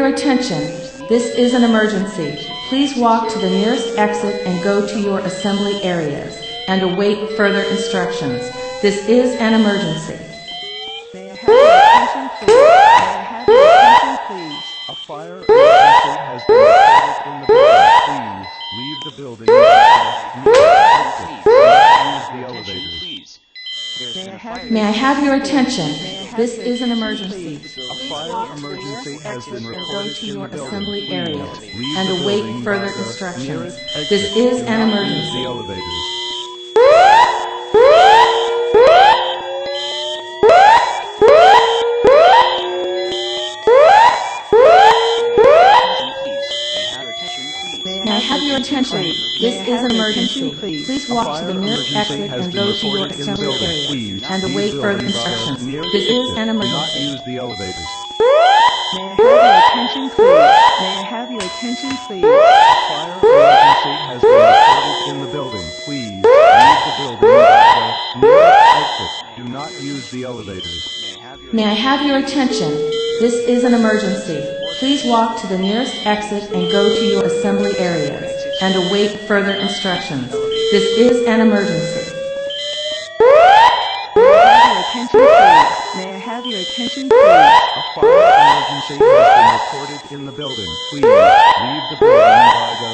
your attention? This is an emergency. Please walk to the nearest exit and go to your assembly areas and await further instructions. This is an emergency. May I have your attention, please? May I have your attention, please? A fire emergency has been reported in the building. Please leave the building. Use the elevators. May I have your attention? This is an emergency. A fire emergency has been Go reported to in your the building. assembly Please areas leave and the await building further by the instructions. nearest exit. This is Do an not use emergency. the elevators. May I have your attention? This is an emergency. Please walk to the nearest exit and go to your assembly areas and await further instructions. This is an Do not emergency. use the elevators. May I have your attention, please? May I have your attention, please? Fire emergency has been reported in the building. Please leave the building by the nearest exit. Do not use the elevators. May I have your attention? This is an emergency. Please walk to the nearest exit and go to your assembly areas and await further instructions. This is an emergency. May I have your attention, please? May I have your attention, please? A fire emergency has been reported in the building. Please leave the building by the